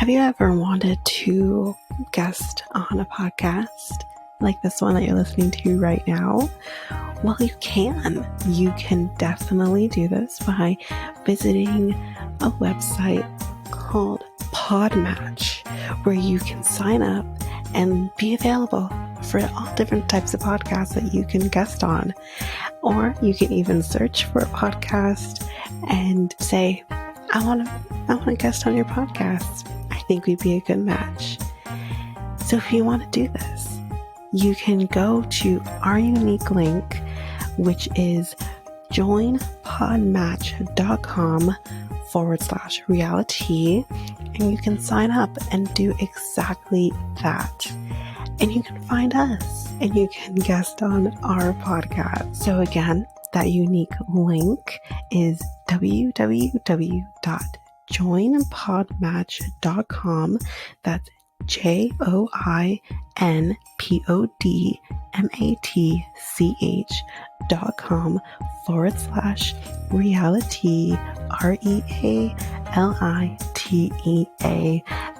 Have you ever wanted to guest on a podcast like this one that you're listening to right now? Well, you can. You can definitely do this by visiting a website called Podmatch, where you can sign up and be available for all different types of podcasts that you can guest on. Or you can even search for a podcast and say, I want to guest on your podcast. I think we'd be a good match. So if you want to do this, you can go to our unique link, which is joinpodmatch.com/reality, and you can sign up and do exactly that. And you can find us and you can guest on our podcast. So again, that unique link is www.joinpodmatch.com. That's joinpodmatch.com/reality, REALITEA,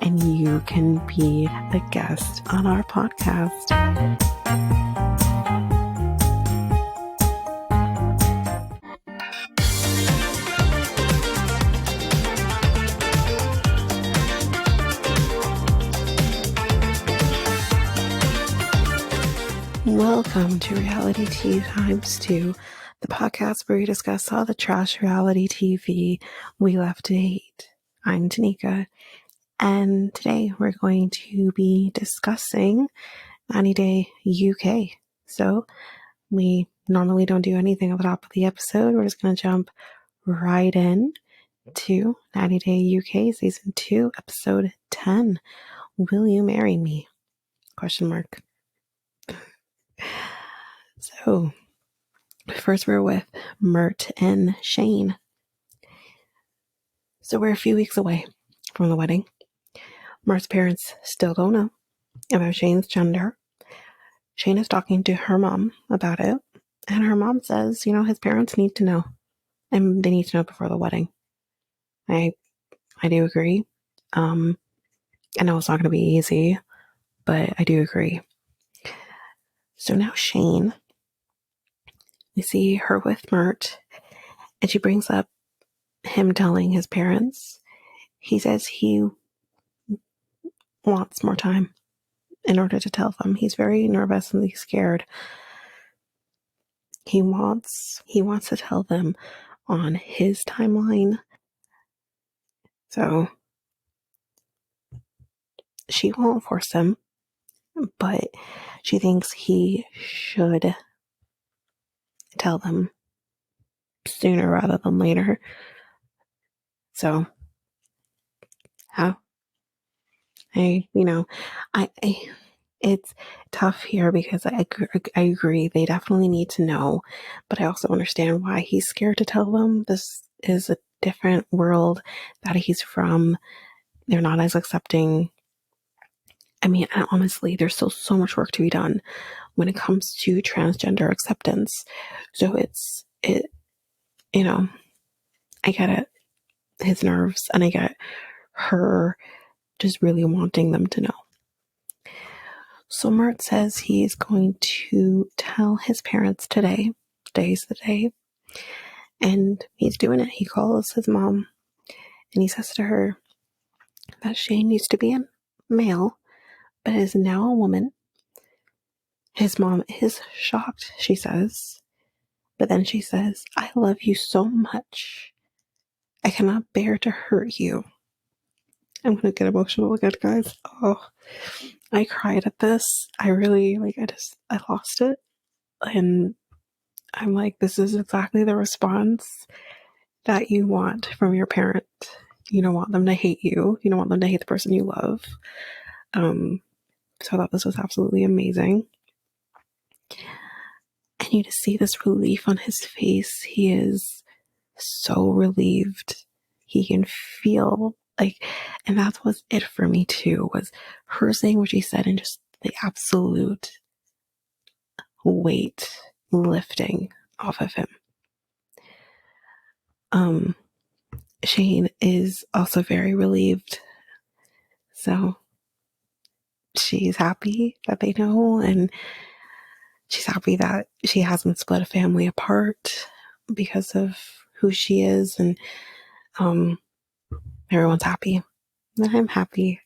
and you can be a guest on our podcast. Welcome to Reality Tea Times 2, the podcast where we discuss all the trash reality TV we love to hate. I'm Tanika, and today we're going to be discussing 90 Day UK. So we normally don't do anything at the top of the episode. We're just going to jump right in to 90 Day UK Season 2, Episode 10. Will you marry me? ? So, first we're with Mert and Shane. So we're a few weeks away from the wedding. Mert's parents still don't know about Shane's gender. Shane is talking to her mom about it, and her mom says, his parents need to know, and they need to know before the wedding. I do agree. I know it's not going to be easy, but I do agree. So now Shane, we see her with Mert, and she brings up him telling his parents. He says he wants more time in order to tell them. He's very nervous and he's scared. He wants to tell them on his timeline. So she won't force him, but she thinks he should tell them sooner rather than later. So how? It's tough here because I agree they definitely need to know, but I also understand why he's scared to tell them. This is a different world that he's from. They're not as accepting. Honestly, there's still so much work to be done when it comes to transgender acceptance. So I get it, his nerves, and I get her just really wanting them to know. So Mert says he's going to tell his parents today. Today's the day. And he's doing it. He calls his mom and he says to her that Shane used to be a male, but is now a woman. His mom is shocked, she says. But then she says, I love you so much. I cannot bear to hurt you. I'm going to get emotional again, guys. Oh, I cried at this. I really, I lost it. And I'm like, this is exactly the response that you want from your parent. You don't want them to hate you. You don't want them to hate the person you love. So I thought this was absolutely amazing. And you just see this relief on his face. He is so relieved. He can feel and that was it for me too, was her saying what she said and just the absolute weight lifting off of him. Shane is also very relieved So she's happy that they know, and she's happy that she hasn't split a family apart because of who she is, and um, everyone's happy. And I'm happy.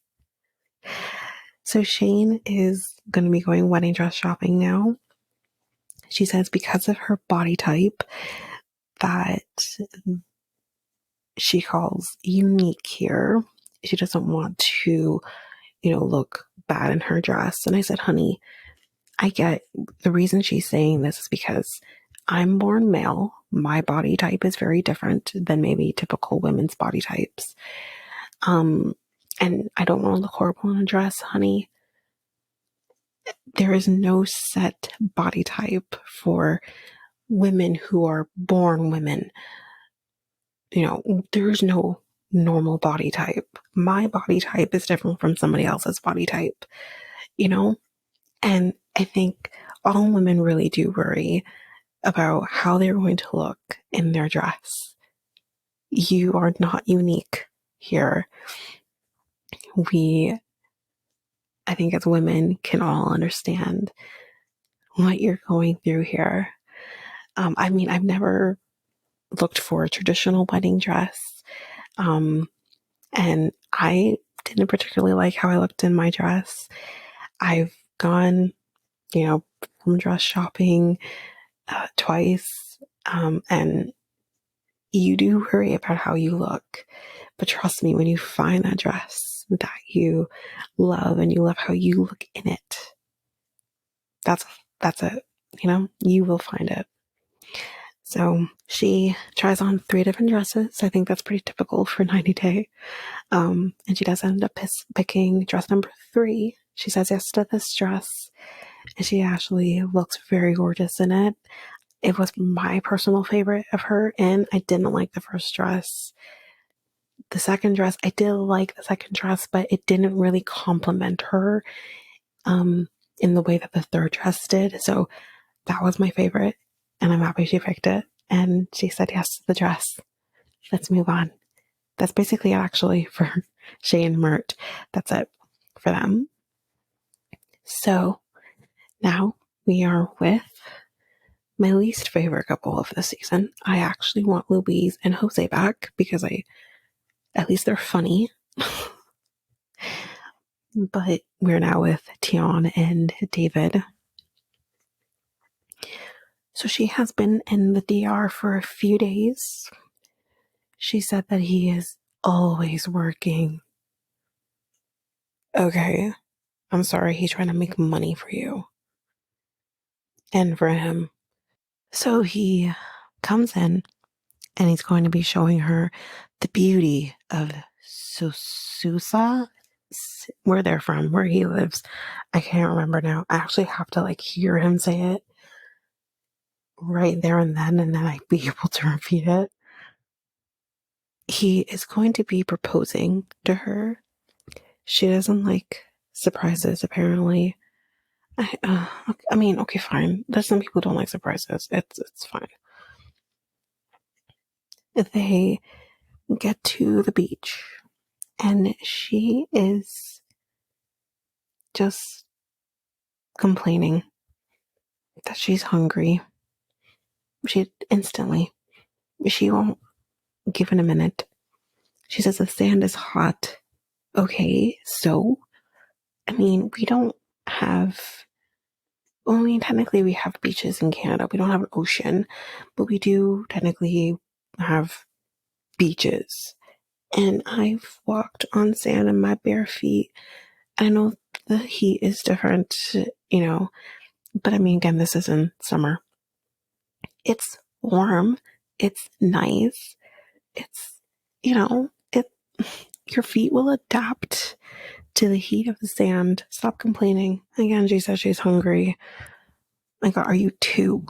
So Shane is going to be going wedding dress shopping now. She says because of her body type that she calls unique here, she doesn't want to, look bad in her dress. And I said, honey, I get the reason she's saying this is because I'm born male. My body type is very different than maybe typical women's body types. And I don't want to look horrible in a dress, honey. There is no set body type for women who are born women. There's no normal body type. My body type is different from somebody else's body type, And I think all women really do worry about how they're going to look in their dress. You are not unique here. I think as women can all understand what you're going through here. I've never looked for a traditional wedding dress. And I didn't particularly like how I looked in my dress. I've gone, from dress shopping twice. And you do worry about how you look. But trust me, when you find that dress that you love and you love how you look in it, that's it. You will find it. So she tries on 3 different dresses. I think that's pretty typical for 90 Day. And she does end up picking dress number 3. She says yes to this dress, and she actually looks very gorgeous in it. It was my personal favorite of her, and I didn't like the first dress. The second dress, I did like the second dress, but it didn't really complement her in the way that the third dress did. So that was my favorite, and I'm happy she picked it. And she said yes to the dress. Let's move on. That's basically it, actually, for Shay and Mert. That's it for them. So now we are with my least favorite couple of the season. I actually want Louise and Jose back because at least they're funny. But we're now with Tionne and David. So she has been in the DR for a few days. She said that he is always working. Okay, I'm sorry, he's trying to make money for you and for him. So he comes in and he's going to be showing her the beauty of Susa, where they're from, where he lives. I can't remember now. I actually have to hear him say it right there and then I'd be able to repeat it. He is going to be proposing to her. She doesn't like surprises, apparently. Okay, fine. There's some people who don't like surprises. It's fine. They get to the beach, and she is just complaining that she's hungry. She instantly, she won't give it a minute. She says the sand is hot. Okay, so, we don't have, technically we have beaches in Canada. We don't have an ocean, but we do technically have beaches. And I've walked on sand in my bare feet. I know the heat is different, but again, this is in summer. It's warm. It's nice. It's, it, your feet will adapt to the heat of the sand. Stop complaining. Again, she says she's hungry. Are you too?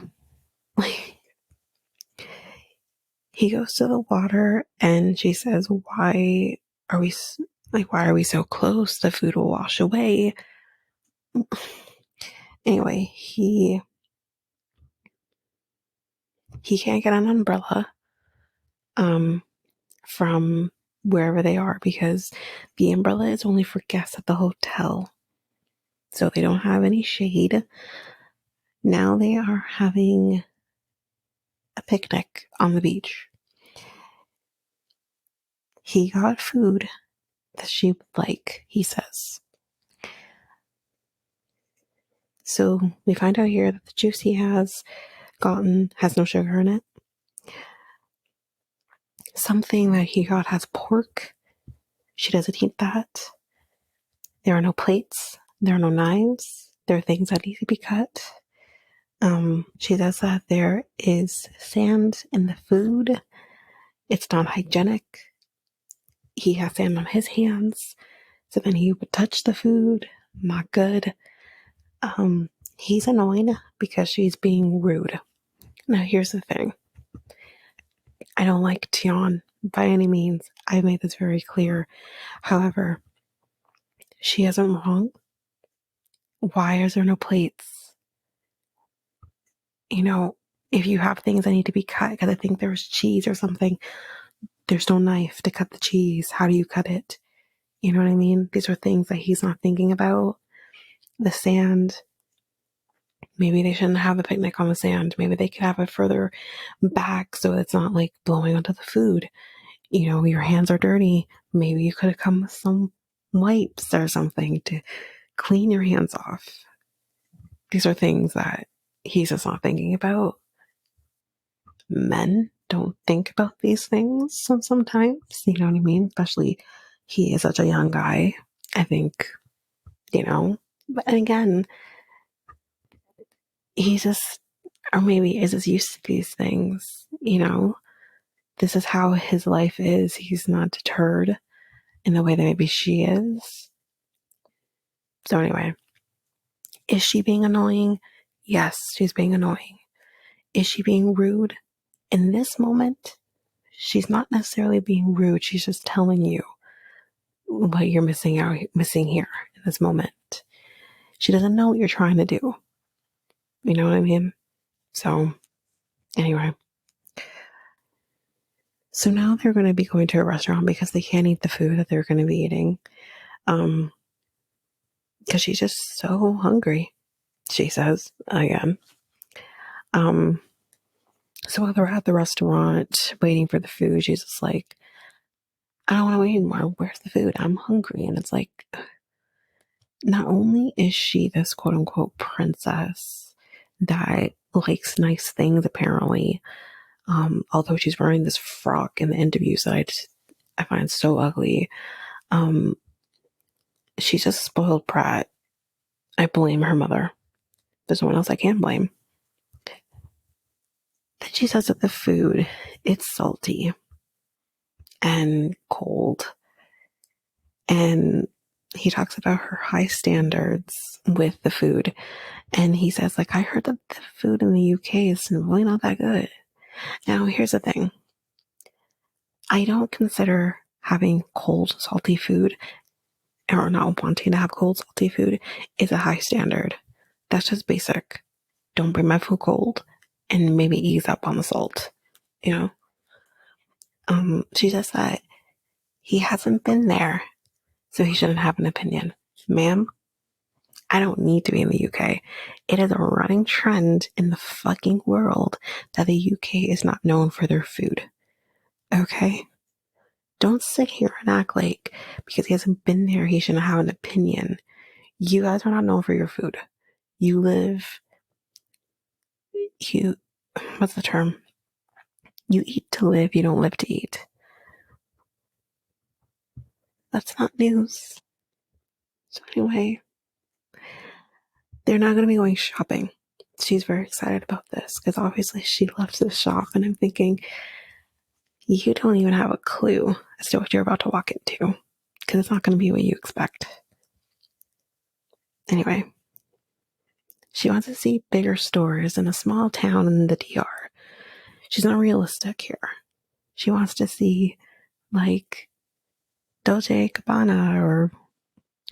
He goes to the water and she says, why are we so close? The food will wash away. Anyway, he can't get an umbrella from wherever they are, because the umbrella is only for guests at the hotel. So they don't have any shade. Now they are having a picnic on the beach. He got food that she would like, he says. So we find out here that the juice he has gotten has no sugar in it. Something that he got has pork. She doesn't eat that. There are no plates. There are no knives. There are things that need to be cut. She says that there is sand in the food. It's not hygienic. He has sand on his hands. So then he would touch the food. Not good. He's annoyed because she's being rude. Now here's the thing. I don't like Tionne by any means. I've made this very clear. However, she isn't wrong. Why is there no plates? You know, if you have things that need to be cut, because I think there was cheese or something, there's no knife to cut the cheese. How do you cut it? You know what I mean? These are things that he's not thinking about. The sand. Maybe they shouldn't have a picnic on the sand. Maybe they could have it further back so it's not like blowing onto the food. You know, your hands are dirty. Maybe you could have come with some wipes or something to clean your hands off. These are things that he's just not thinking about. Men don't think about these things sometimes, you know what I mean? Especially he is such a young guy. I think, you know, but again, he's just, or maybe is just used to these things, you know? This is how his life is. He's not deterred in the way that maybe she is. So anyway, is she being annoying? Yes, she's being annoying. Is she being rude? In this moment, she's not necessarily being rude. She's just telling you what you're missing here in this moment. She doesn't know what you're trying to do. You know what I mean? So anyway. So now they're going to be going to a restaurant because they can't eat the food that they're going to be eating. Because she's just so hungry, she says again. So while they're at the restaurant waiting for the food, she's just like, I don't want to wait anymore. Where's the food? I'm hungry. And it's like, not only is she this quote unquote princess that likes nice things, apparently, although she's wearing this frock in the interviews that I find so ugly, she's just a spoiled brat. I blame her mother. There's no one else I can blame. Then she says that the food, it's salty and cold. And he talks about her high standards with the food. And he says, like, I heard that the food in the UK is really not that good. Now, here's the thing. I don't consider having cold, salty food, or not wanting to have cold, salty food, is a high standard. That's just basic. Don't bring my food cold, and maybe ease up on the salt, you know? She says that he hasn't been there, so he shouldn't have an opinion. Ma'am, I don't need to be in the UK. It is a running trend in the fucking world that the UK is not known for their food. Okay? Don't sit here and act like because he hasn't been there, he shouldn't have an opinion. You guys are not known for your food. What's the term? You eat to live, you don't live to eat. That's not news. So anyway, they're not going to be going shopping. She's very excited about this because obviously she loves to shop, and I'm thinking, you don't even have a clue as to what you're about to walk into because it's not going to be what you expect. Anyway, she wants to see bigger stores in a small town in the DR. She's not realistic here. She wants to see like Dolce & Gabbana or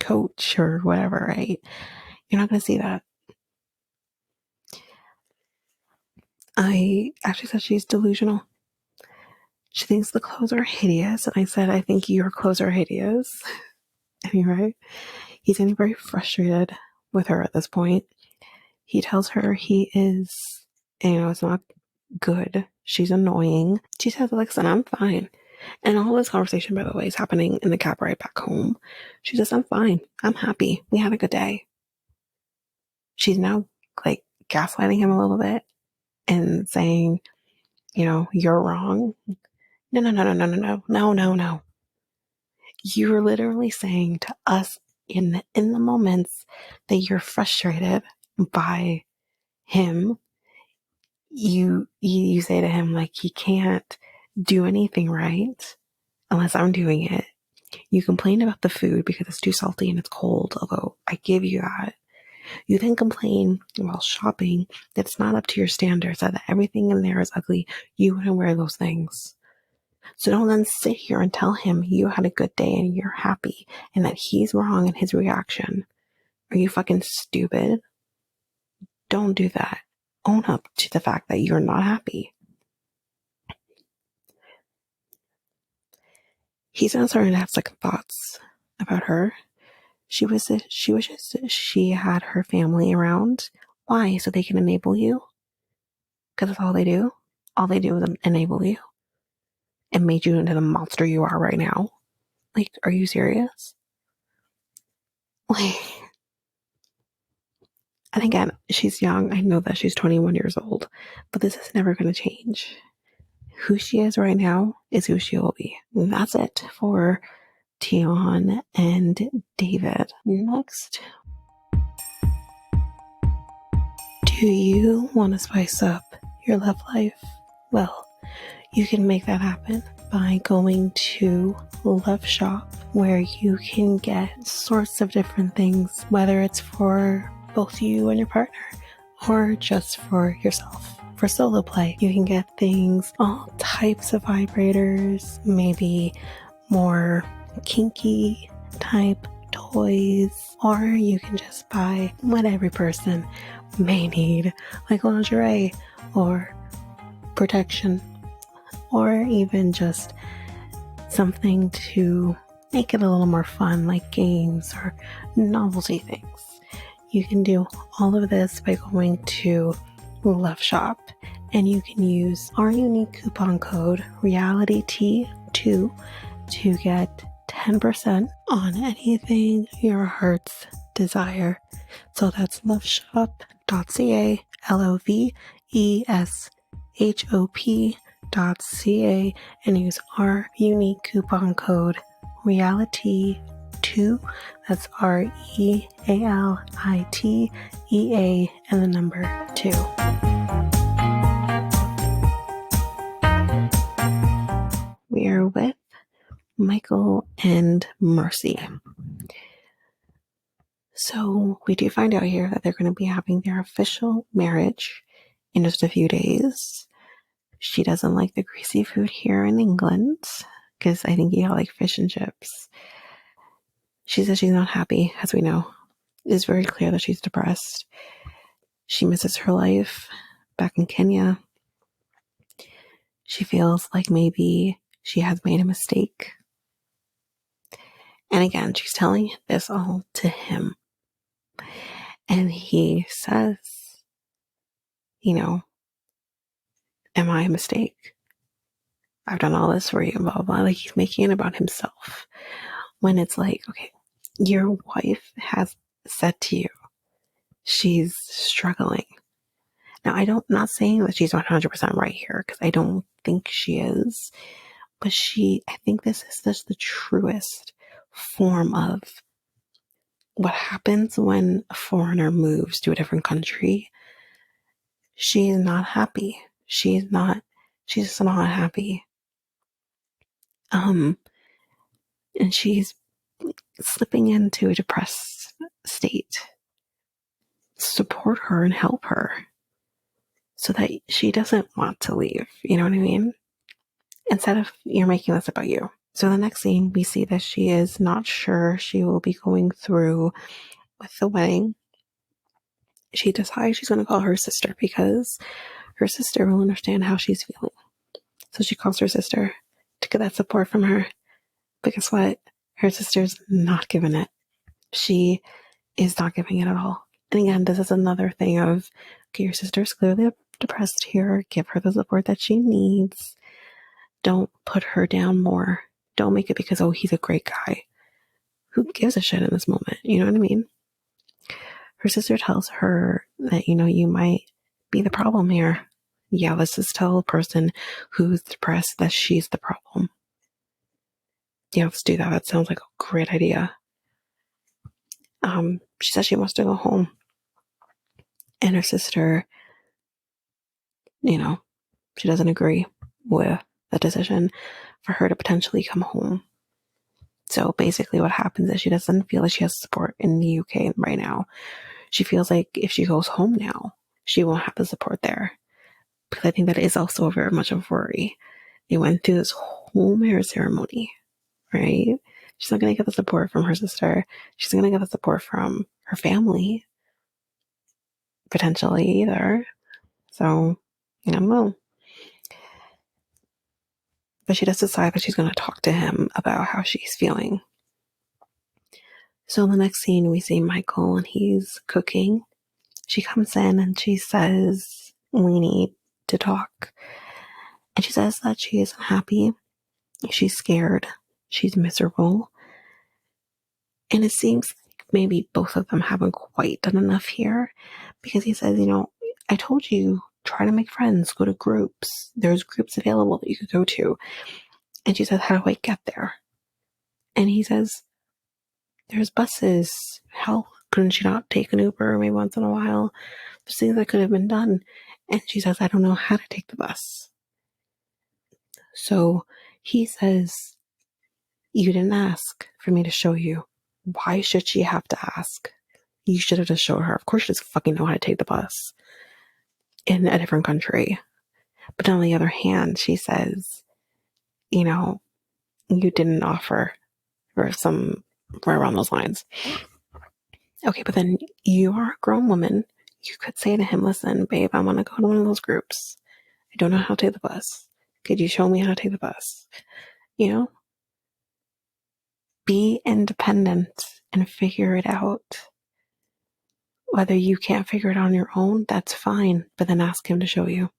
Coach or whatever, right? You're not going to see that. I actually said she's delusional. She thinks the clothes are hideous. And I said, I think your clothes are hideous. Anyway, he's getting very frustrated with her at this point. He tells her he is, it's not good. She's annoying. She says, listen, I'm fine. And all this conversation, by the way, is happening in the cab ride back home. She says, I'm fine. I'm happy. We had a good day. She's now like gaslighting him a little bit and saying, you're wrong. No. You're literally saying to us in the moments that you're frustrated by him, you say to him, like, he can't do anything right unless I'm doing it. You complain about the food because it's too salty and it's cold, although I give you that. You then complain while shopping that it's not up to your standards, that everything in there is ugly. You wouldn't wear those things. So don't then sit here and tell him you had a good day and you're happy and that he's wrong in his reaction. Are you fucking stupid? Don't do that. Own up to the fact that you're not happy. He's now starting to have second thoughts about her. She wishes she had her family around. Why? So they can enable you? Because that's all they do. All they do is enable you and made you into the monster you are right now. Like, are you serious? Like, and again, she's young. I know that she's 21 years old, but this is never going to change. Who she is right now is who she will be. And that's it for Tionne and David. Next. Do you want to spice up your love life? Well, you can make that happen by going to Love Shop, where you can get sorts of different things, whether it's for both you and your partner or just for yourself. For solo play, you can get things, all types of vibrators, maybe more kinky type toys, or you can just buy what every person may need, like lingerie or protection, or even just something to make it a little more fun, like games or novelty things. You can do all of this by going to Love Shop, and you can use our unique coupon code RealityT2 to get 10% on anything your heart's desire. So that's loveshop.ca, loveshop.ca, and use our unique coupon code REALITY2. That's REALITEA and the number 2. We are with Michael and Mercy. So we do find out here that they're going to be having their official marriage in just a few days. She doesn't like the greasy food here in England because I think you like fish and chips. She says she's not happy, as we know. It's very clear that she's depressed. She misses her life back in Kenya. She feels like maybe she has made a mistake. And again, she's telling this all to him. And he says, am I a mistake? I've done all this for you, blah, blah, blah. Like, he's making it about himself. When it's like, okay, your wife has said to you, she's struggling. Now, not saying that she's 100% right here, because I don't think she is. But I think this is just the truest form of what happens when a foreigner moves to a different country. She is not happy. She's just not happy. And she's slipping into a depressed state. Support her and help her so that she doesn't want to leave. You know what I mean? Instead of you're making this about you. So the next scene, we see that she is not sure she will be going through with the wedding. She decides she's going to call her sister because her sister will understand how she's feeling. So she calls her sister to get that support from her. But guess what? Her sister's not giving it. She is not giving it at all. And again, this is another thing of, okay, your sister's clearly depressed here. Give her the support that she needs. Don't put her down more. Don't make it because, oh, he's a great guy. Who gives a shit in this moment? You know what I mean? Her sister tells her that, you might be the problem here. Yeah, let's just tell a person who's depressed that she's the problem. Yeah, let's do that. That sounds like a great idea. She says she wants to go home. And her sister, she doesn't agree with the decision for her to potentially come home. So basically what happens is she doesn't feel like she has support in the UK right now. She feels like if she goes home now, she won't have the support there. Because I think that is also very much of a worry. They went through this whole marriage ceremony, right? She's not going to get the support from her sister. She's going to get the support from her family, potentially either. So, I don't know. But she does decide that she's going to talk to him about how she's feeling. So in the next scene, we see Michael and he's cooking. She comes in and she says, we need to talk. And she says that she isn't happy. She's scared. She's miserable. And it seems like maybe both of them haven't quite done enough here. Because he says, I told you, try to make friends, go to groups. There's groups available that you could go to. And she says, how do I get there? And he says, there's buses. Hell, couldn't she not take an Uber maybe once in a while? There's things that could have been done. And she says, I don't know how to take the bus. So he says, you didn't ask for me to show you. Why should she have to ask? You should have just showed her. Of course she doesn't fucking know how to take the bus in a different country. But on the other hand, she says, you didn't offer, or some right around those lines. Okay, but then you are a grown woman. You could say to him, listen, babe, I want to go to one of those groups. I don't know how to take the bus. Could you show me how to take the bus? Be independent and figure it out. Whether you can't figure it out on your own, that's fine, but then ask him to show you.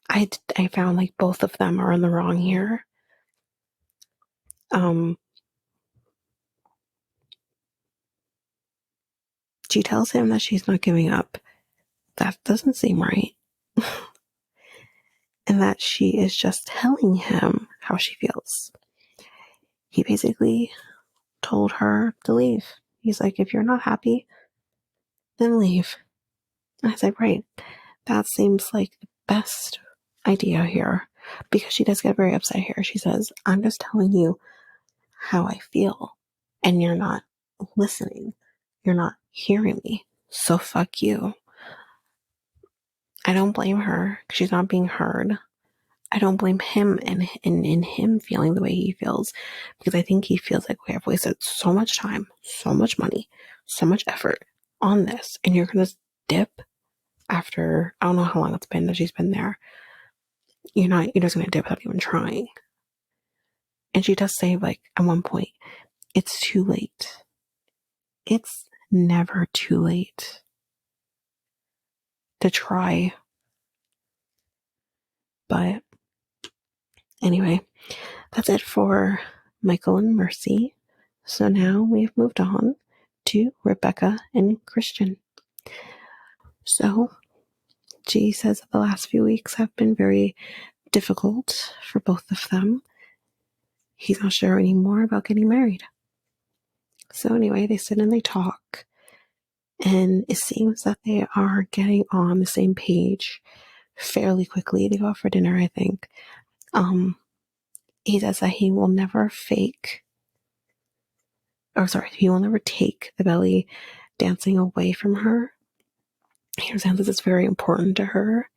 I found like both of them are in the wrong here. She tells him that she's not giving up. That doesn't seem right. And that she is just telling him how she feels. He basically told her to leave. He's like, if you're not happy, then leave. And I said, right, that seems like the best idea here. Because she does get very upset here. She says, I'm just telling you how I feel. And you're not listening. You're not hearing me. So fuck you. I don't blame her because she's not being heard. I don't blame him and in him feeling the way he feels, because I think he feels like we have wasted so much time, so much money, so much effort on this, and you're gonna dip after, I don't know how long it's been that she's been there. You're just gonna dip without even trying. And she does say, like, at one point, it's too late. It's never too late to try. But anyway, that's it for Michael and Mercy. So now we've moved on to Rebecca and Christian. So she says that the last few weeks have been very difficult for both of them. He's not sure anymore about getting married. So anyway, they sit and they talk. And it seems that they are getting on the same page fairly quickly. They go out for dinner, I think. He says that he will never he will never take the belly dancing away from her. He understands this is very important to her.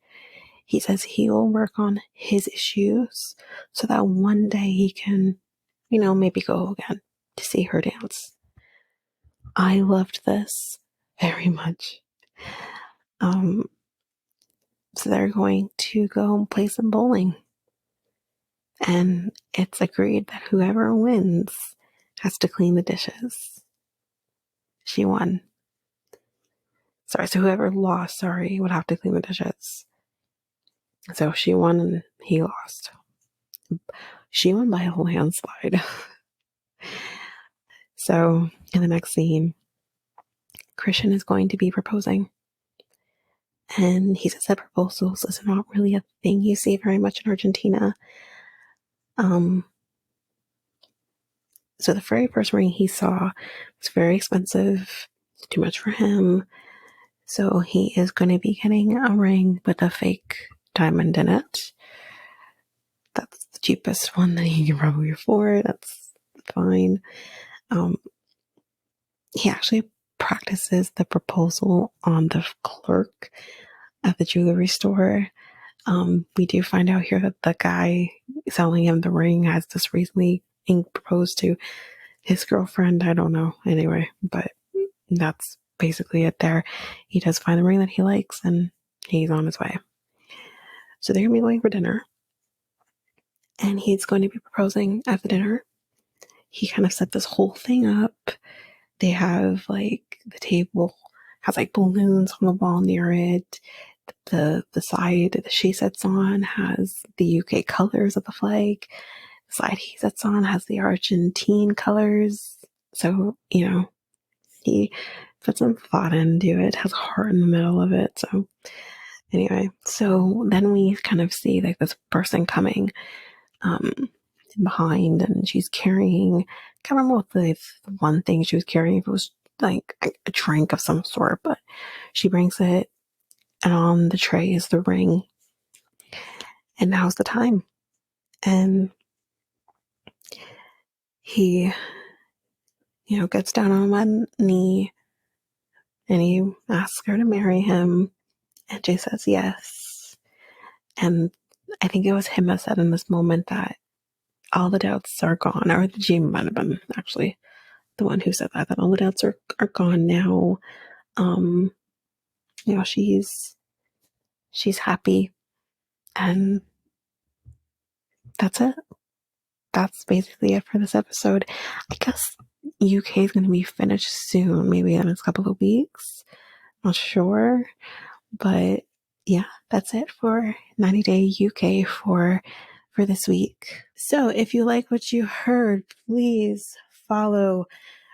He says he will work on his issues so that one day he can, maybe go again to see her dance. I loved this very much. So they're going to go and play some bowling. And it's agreed that whoever wins has to clean the dishes. She won. Sorry, so whoever lost, would have to clean the dishes. So she won and he lost. She won by a landslide. So in the next scene, Christian is going to be proposing. And he says that proposals is not really a thing you see very much in Argentina. So the very first ring he saw was very expensive, too much for him. So he is going to be getting a ring with a fake diamond in it. That's the cheapest one that he can probably afford. That's fine. He actually practices the proposal on the clerk at the jewelry store. We do find out here that the guy selling him the ring has just recently proposed to his girlfriend. I don't know. Anyway, but that's basically it there. He does find the ring that he likes and he's on his way. So they're going to be going for dinner. And he's going to be proposing at the dinner. He kind of set this whole thing up. They have like the table has like balloons on the wall near it. The side that she sits on has the UK colors of the flag. The side he sits on has the Argentine colors. So, he put some thought into it, has a heart in the middle of it. So anyway, so then we kind of see like this person coming behind, and she's carrying, I can't remember what the one thing she was carrying, if it was like a drink of some sort, but she brings it, and on the tray is the ring. And now's the time. And he, gets down on one knee and he asks her to marry him. And she says yes. And I think it was him that said in this moment that all the doubts are gone, or she might have been actually the one who said that all the doubts are gone now. She's happy, and that's it. That's basically it for this episode. I guess UK is going to be finished soon, maybe in a couple of weeks. Not sure, but yeah, that's it for 90 Day UK for this week. So if you like what you heard, please follow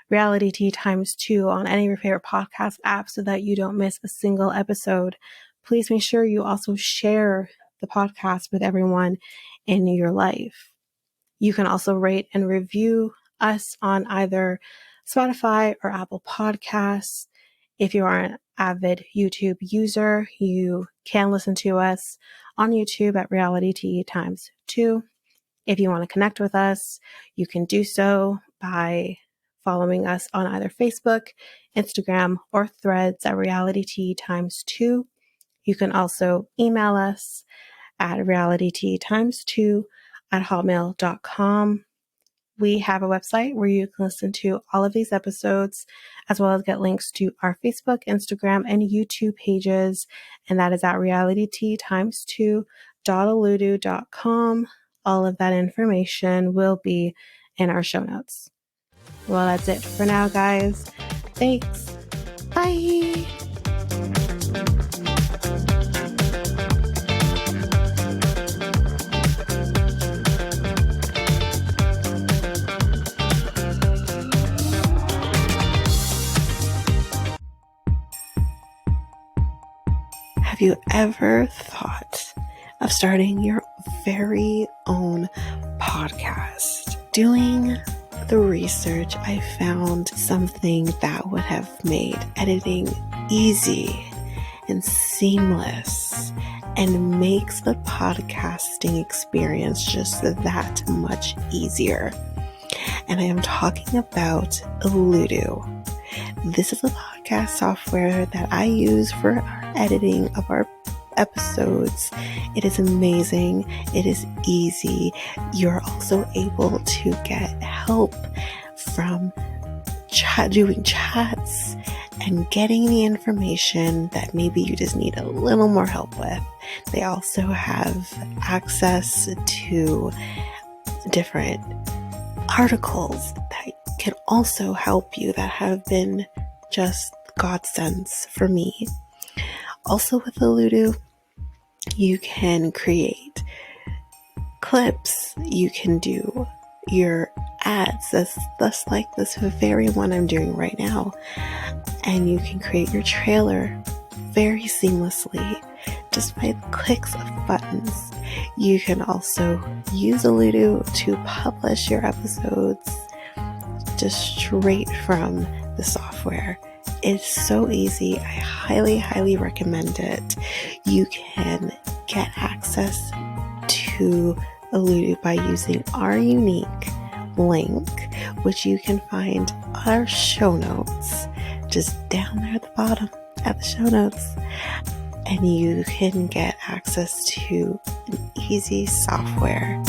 Reality Tea ×2 on any of your favorite podcast apps so that you don't miss a single episode. Please make sure you also share the podcast with everyone in your life. You can also rate and review us on either Spotify or Apple Podcasts. If you are an avid YouTube user, you can listen to us on YouTube at Reality Tea ×2. If you want to connect with us, you can do so by following us on either Facebook, Instagram, or Threads at Reality Tea ×2. You can also email us at realitytea2@hotmail.com. We have a website where you can listen to all of these episodes, as well as get links to our Facebook, Instagram, and YouTube pages, and that is at realitytea2.oludu.com. All of that information will be in our show notes. Well, that's it for now, guys. Thanks. Bye. Have you ever thought of starting your very own podcast? Doing the research, I found something that would have made editing easy and seamless and makes the podcasting experience just that much easier. And I am talking about Oludu. This is a podcast software that I use for our editing of our episodes. It is amazing. It is easy. You're also able to get help from doing chats and getting the information that maybe you just need a little more help with. They also have access to different articles that can also help you that have been just godsends for me. Also with Oludu, you can create clips, you can do your ads, that's like this very one I'm doing right now, and you can create your trailer very seamlessly just by the clicks of buttons. You can also use Oludu to publish your episodes just straight from the software. It's so easy. I highly recommend it. You can get access to Oludu by using our unique link, which you can find on our show notes, just down there at the bottom at the show notes. And you can get access to an easy software